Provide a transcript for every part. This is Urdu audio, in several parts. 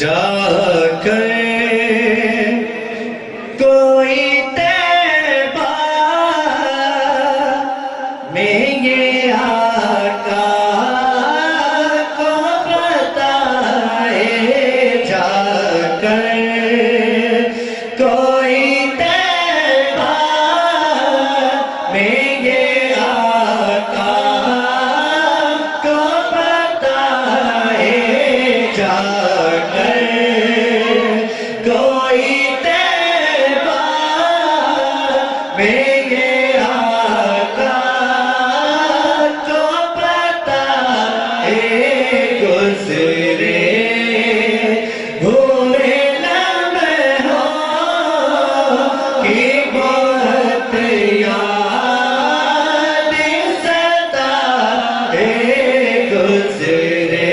جا کر کوئی طیبہ میں یہ آقا کو بتائے جا کر کوئی طیبہ میں یہ آقا کو بتائے جا کر کوئی طیبہ میں یہ آقا کو بتائے گزرے ہوئے لمحوں کی بہت یاد ستائے گزرے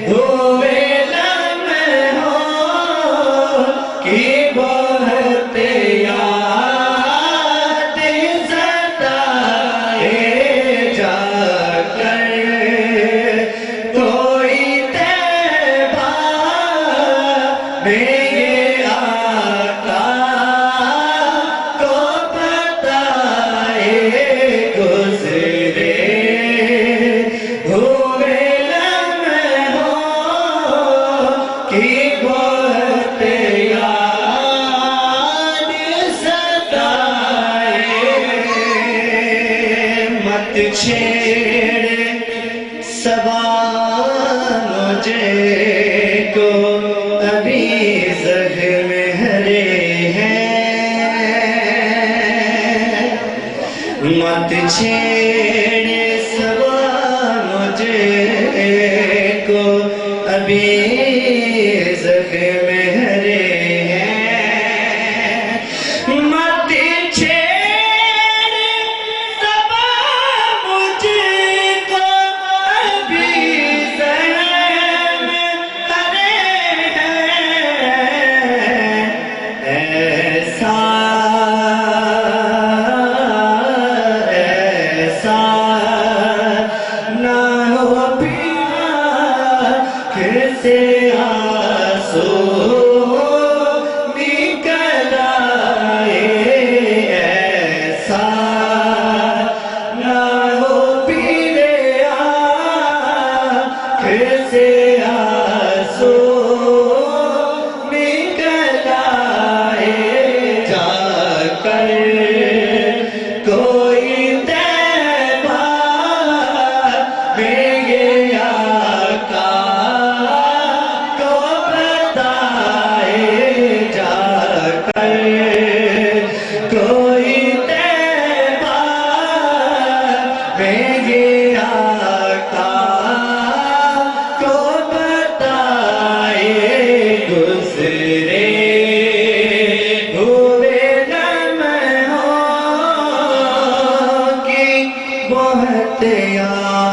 ہوئے لمحوں کی بہت یاد ستائے جا کر کوئی طیبہ میں یہ آقا کو بتائے گزرے ہوئے لمحوں کی بہت یاد ستائے مت چھیڑ صبا مجھے کو ابھی زخم ہرے ہیں مت چھیڑ صبا مجھے کو ابھی زخم ہرے ہیں مت چھیڑ صبا مجھے کو ابھی زخم ہرے ہیں ایسا نہ ہو پینا پھر سے آنسو نکل آئے ایسا نہ ہو پینے پھر سے آنسو نکل آئے جا کر کوئی طیبہ میں یہ آقا کو بتائے جا کر کوئی طیبہ میں یہ آقا کو بتائے گزرے ہوئے لمحوں کی بہت یاد